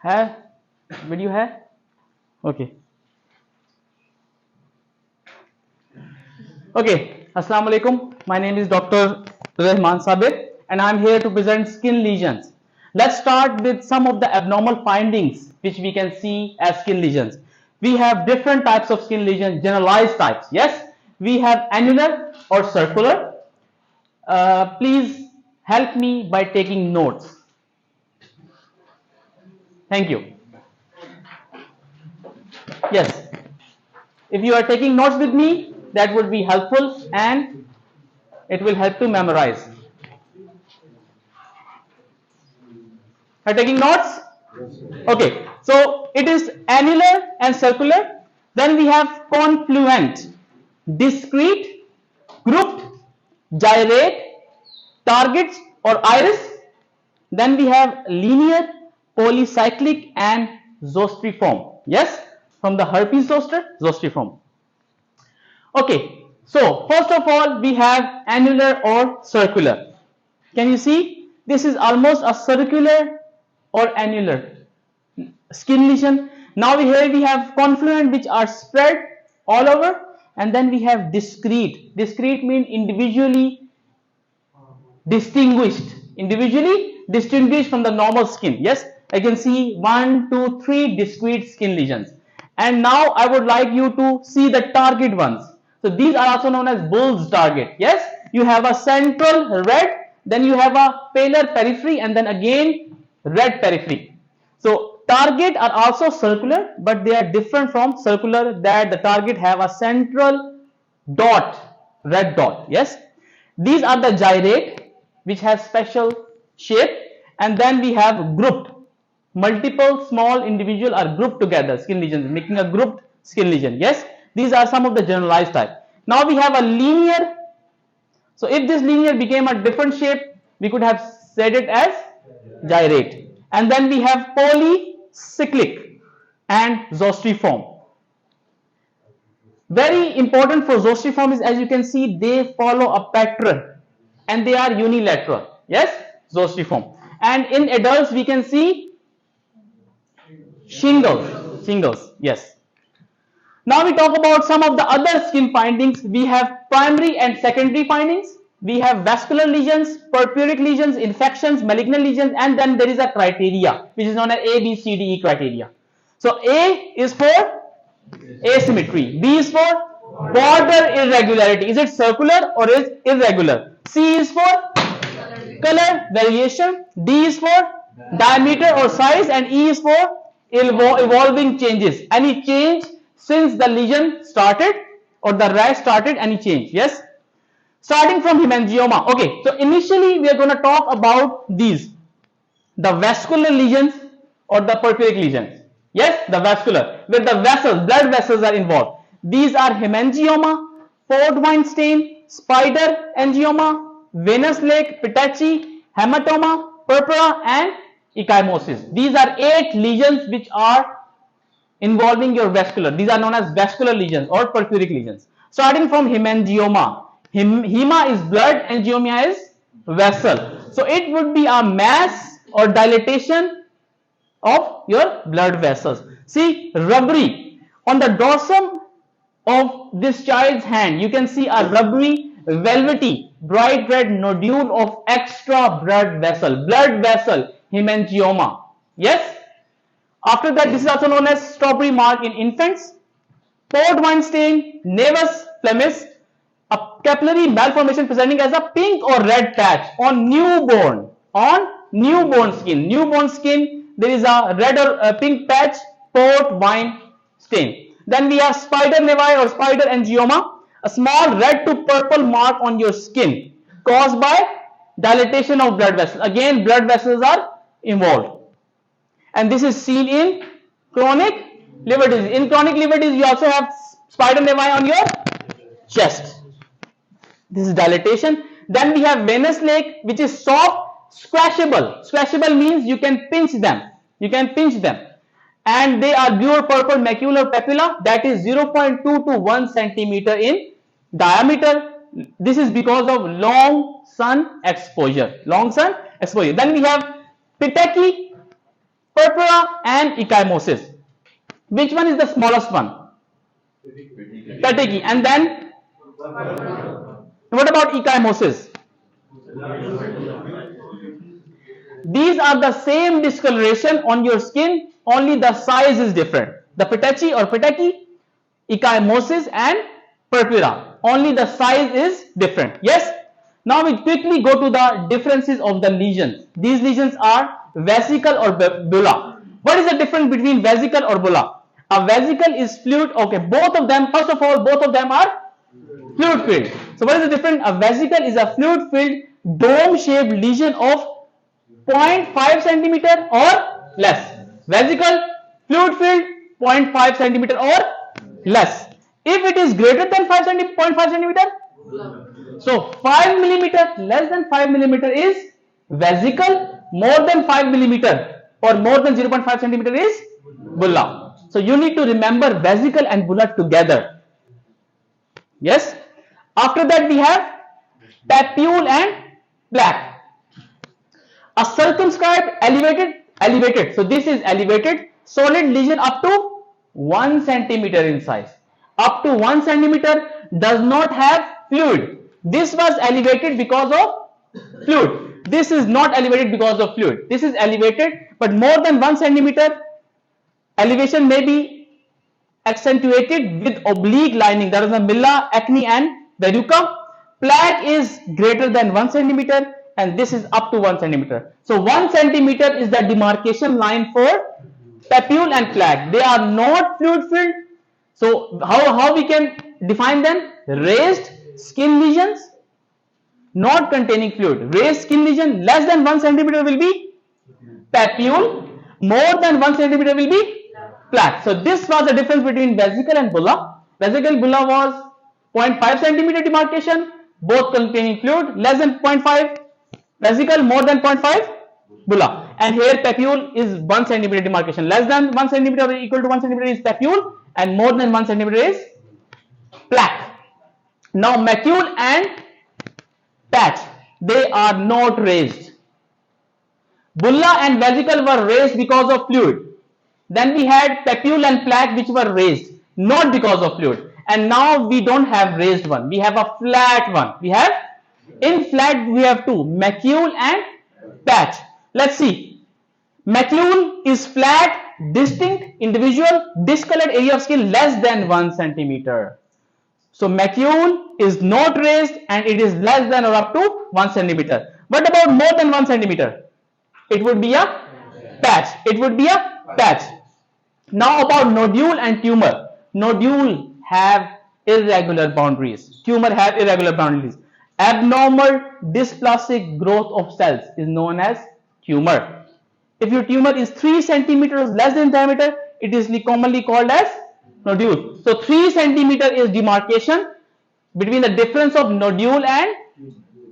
है वीडियो है okay okay assalamu alaikum my name is Dr. Rehman Sabir and I am here to present skin lesions. Let's start with some of the abnormal findings which we can see as skin lesions. We have different types of skin lesions, generalized types. Yes, we have annular or circular. Please help me by taking notes. Thank you. Yes, if you are taking notes with me, that would be helpful and it will help to memorize. Are taking notes? Okay, so it is annular and circular. Then we have confluent, discrete, grouped, gyrate, targets or iris. Then we have linear, polycyclic and zostriform. Yes, from the herpes zoster, zostriform. Okay, so first of all we have annular or circular. Can you see? This is almost a circular or annular skin lesion. Now here we have confluent, which are spread all over, and then we have discrete. Discrete means individually distinguished from the normal skin. Yes, I can see 1, 2, 3 discrete skin lesions. And now I would like you to see the target ones. So these are also known as bull's target. Yes, you have a central red, then you have a paler periphery, and then again red periphery. So target are also circular, but they are different from circular, that the target have a central dot, red dot. Yes, these are the gyrate, which has special shape, and then we have grouped. Multiple small individual are grouped together, skin lesions, making a grouped skin lesion. Yes, these are some of the generalized type. Now we have a linear. So if this linear became a different shape, we could have said it as gyrate. And then we have polycyclic and zostriform. Very important for zostriform is, as you can see, they follow a pattern and they are unilateral. Yes, zostriform. And in adults we can see shingles. Yes. Now we talk about some of the other skin findings. We have primary and secondary findings. We have vascular lesions, purpuric lesions, infections, malignant lesions, and then there is a criteria which is known as A, B, C, D, E criteria. So A is for asymmetry, B is for border irregularity. Is it circular or is irregular? C is for color variation, D is for diameter or size, and E is for evolving changes. Any change since the lesion started or the rash started, any change. Yes, starting from hemangioma. Okay, so initially we are going to talk about these, the vascular lesions or the purpuric lesions. Yes, the vascular, where the vessels, blood vessels are involved. These are hemangioma, port wine stain, spider angioma, venous lake, pitachi, hematoma, purpura, and ecchymosis. These are 8 lesions which are involving your vascular. These are known as vascular lesions or purpuric lesions. Starting from hemangioma. Hema is blood, angioma is vessel. So it would be a mass or dilatation of your blood vessels. See, rubbery on the dorsum of this child's hand, you can see a rubbery, velvety, bright red nodule of extra blood vessel, hemangioma. Yes. After that, this is also known as strawberry mark in infants, port wine stain, nevus flemmis, a capillary malformation presenting as a pink or red patch on newborn skin. Newborn skin, there is a red or pink patch, port wine stain. Then we have spider nevi or spider angioma, a small red to purple mark on your skin caused by dilatation of blood vessels. Again, blood vessels are involved. And this is seen in chronic liver disease. In chronic liver disease, you also have spider nevi on your chest. This is dilatation. Then we have venous lake, which is soft, squashable. Squashable means you can pinch them. And they are blue or purple macular papilla, that is 0.2 to 1 centimeter in diameter. This is because of long sun exposure. Then we have petechiae purpura and ecchymosis. Which one is the smallest one? Petechiae. And then what about ecchymosis? These are the same discoloration on your skin, only the size is different. The petechiae or petechiae, ecchymosis and purpura, only the size is different. Yes. Now we quickly go to the differences of the lesions. These lesions are vesicle or bulla. What is the difference between vesicle or bulla? A vesicle is fluid. Okay, both of them, first of all, both of them are fluid filled. So what is the difference? A vesicle is a fluid filled dome shaped lesion of 0.5 centimeter or less. Vesicle, fluid filled, 0.5 centimeter or less. If it is greater than 0.5 centimeter, so 5 millimeter, less than 5 millimeter is vesicle, more than 5 millimeter or more than 0.5 centimeter is bulla. So you need to remember vesicle and bulla together. Yes. After that we have papule and plaque. A circumscribed elevated. So this is elevated solid lesion up to 1 centimeter in size. Up to 1 centimeter does not have fluid. This was elevated because of fluid. This is not elevated because of fluid. This is elevated, but more than 1 centimeter elevation may be accentuated with oblique lining. That is the milla, acne and verruca. Plaque is greater than 1 centimeter and this is up to 1 centimeter. So 1 centimeter is the demarcation line for papule and plaque. They are not fluid filled. So how we can define them? Raised skin lesions not containing fluid. Raised skin lesion less than 1 centimeter will be papule, more than 1 centimeter will be plaque. So this was the difference between vesicle and bulla. Vesicle bulla was 0.5 centimeter demarcation, both containing fluid, less than 0.5 vesicle, more than 0.5 bulla. And here papule is 1 centimeter demarcation, less than 1 centimeter or equal to 1 centimeter is papule and more than 1 centimeter is plaque. Now macule and patch, they are not raised. Bulla and vesicle were raised because of fluid. Then we had papule and plaque which were raised not because of fluid. And now we don't have raised one. We have a flat one. We have in flat we have two, macule and patch. Let's see. Macule is flat, distinct, individual, discolored area of skin less than 1 centimeter. So macule is not raised and it is less than or up to 1 centimeter. What about more than 1 centimeter? It would be a patch. It would be a patch. Now about nodule and tumor. Nodule have irregular boundaries. Tumor have irregular boundaries. Abnormal dysplastic growth of cells is known as tumor. If your tumor is 3 centimeters less than diameter, it is commonly called as nodule. So 3 centimeter is demarcation between the difference of nodule and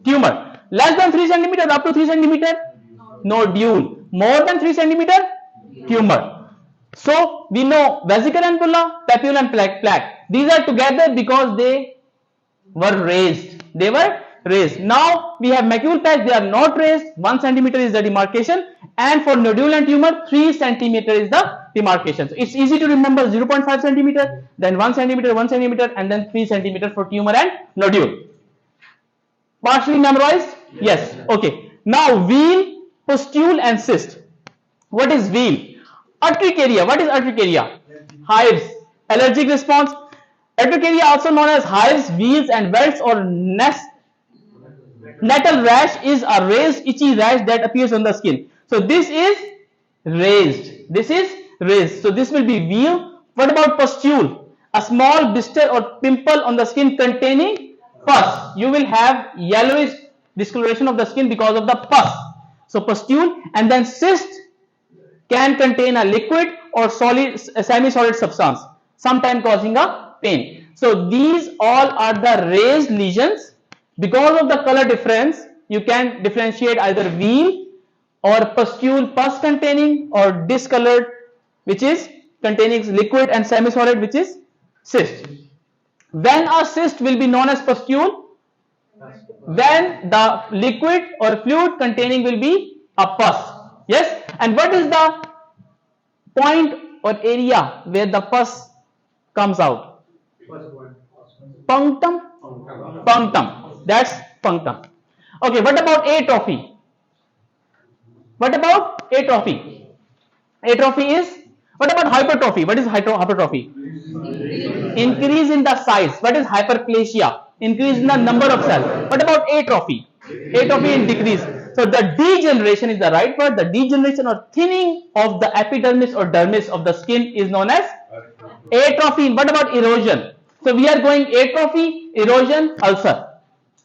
tumor. Less than 3 centimeter up to 3 centimeter, nodule. More than 3 centimeter, tumor. So we know vesicle and bulla, papule and plaque. These are together because they were raised. They were raised. Now we have macule patch. They are not raised. 1 centimeter is the demarcation, and for nodule and tumor, 3 centimeter is the demarcation. So it's easy to remember 0.5 centimeter, then 1 centimeter, 1 centimeter, and then 3 centimeter for tumor and nodule. Partially memorized? Yes. Okay. Now wheal, pustule, and cyst. What is wheal? Urticaria. What is urticaria? Hives. Allergic response. Urticaria, also known as hives, wheals, and welts or nettle rash, is a raised itchy rash that appears on the skin. So this is raised. This is raised. So this will be wheal. What about pustule? A small blister or pimple on the skin containing pus. You will have yellowish discoloration of the skin because of the pus. So pustule. And then cyst can contain a liquid or solid, semi-solid substance, sometimes causing a pain. So these all are the raised lesions. Because of the color difference, you can differentiate either wheal or pustule, pus containing, or discolored, which is containing liquid, and semi-solid, which is cyst. When a cyst will be known as pustule? When the liquid or fluid containing will be a pus. Yes. And what is the point or area where the pus comes out? Punctum. Punctum. That's punctum. Okay, what about atrophy? What about atrophy? Atrophy is, what about hypertrophy? What is hypertrophy? Increase in the size. What is hyperplasia? Increase in the number of cells. What about atrophy? Atrophy in decrease. So the degeneration is the right word. The degeneration or thinning of the epidermis or dermis of the skin is known as atrophy. What about erosion? So we are going atrophy, erosion, ulcer.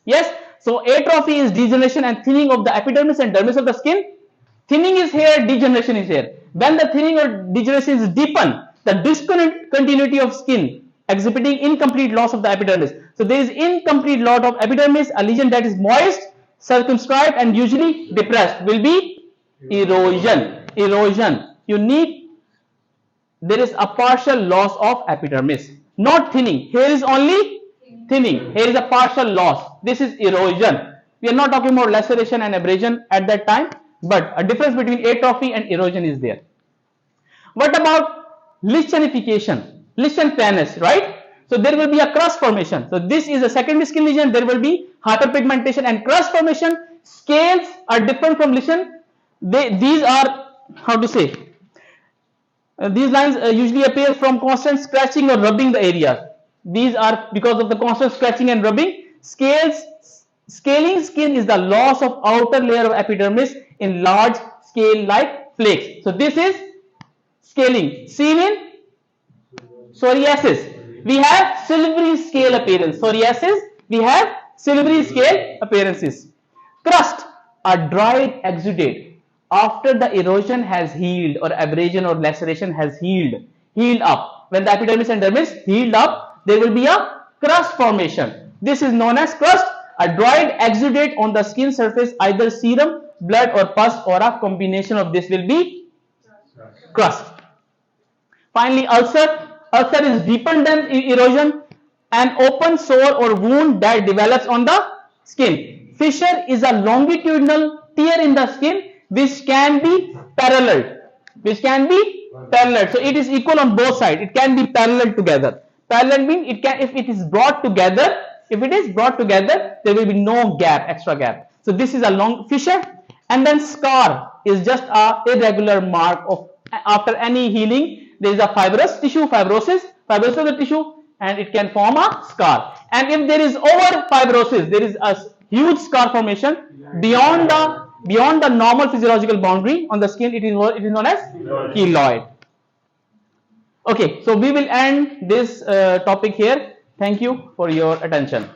Yes. So atrophy is degeneration and thinning of the epidermis and dermis of the skin. Thinning is here, degeneration is here. When the thinning or degeneration is deepen, the discontinuity of skin exhibiting incomplete loss of the epidermis. So there is incomplete loss of epidermis. A lesion that is moist, circumscribed and usually depressed will be erosion. Erosion. You need, there is a partial loss of epidermis, not thinning. Here is only thinning. Here is a partial loss. This is erosion. We are not talking about laceration and abrasion at that time, but a difference between atrophy and erosion is there. What about lichenification? Lichen planus, right? So there will be a crust formation. So this is a secondary skin lesion. There will be hyperpigmentation and crust formation. Scales are different from lichen. These are, how to say, these lines usually appear from constant scratching or rubbing the area. These are because of the constant scratching and rubbing. Scaling skin is the loss of outer layer of epidermis in large scale like flakes. So this is scaling. Seen in psoriasis, we have silvery scale appearance. Psoriasis, we have silvery scale appearances. Crust, a dried exudate after the erosion has healed or abrasion or laceration has healed up. When the epidermis and dermis healed up, there will be a crust formation. This is known as crust, a dried exudate on the skin surface, either serum, blood or pus, or a combination of this will be crust. Finally, ulcer. Ulcer is deeper than erosion, an open sore or wound that develops on the skin. Fissure is a longitudinal tear in the skin which can be paralleled. So it is equal on both sides. It can be parallel together. Parallel means it can, if it is brought together, there will be no gap, extra gap. So this is a long fissure. And then scar is just a irregular mark of after any healing. There is a fibrous tissue, fibrosis of the tissue, and it can form a scar. And if there is over fibrosis, there is a huge scar formation beyond the normal physiological boundary on the skin. It is known as keloid. Okay, so we will end this topic here. Thank you for your attention.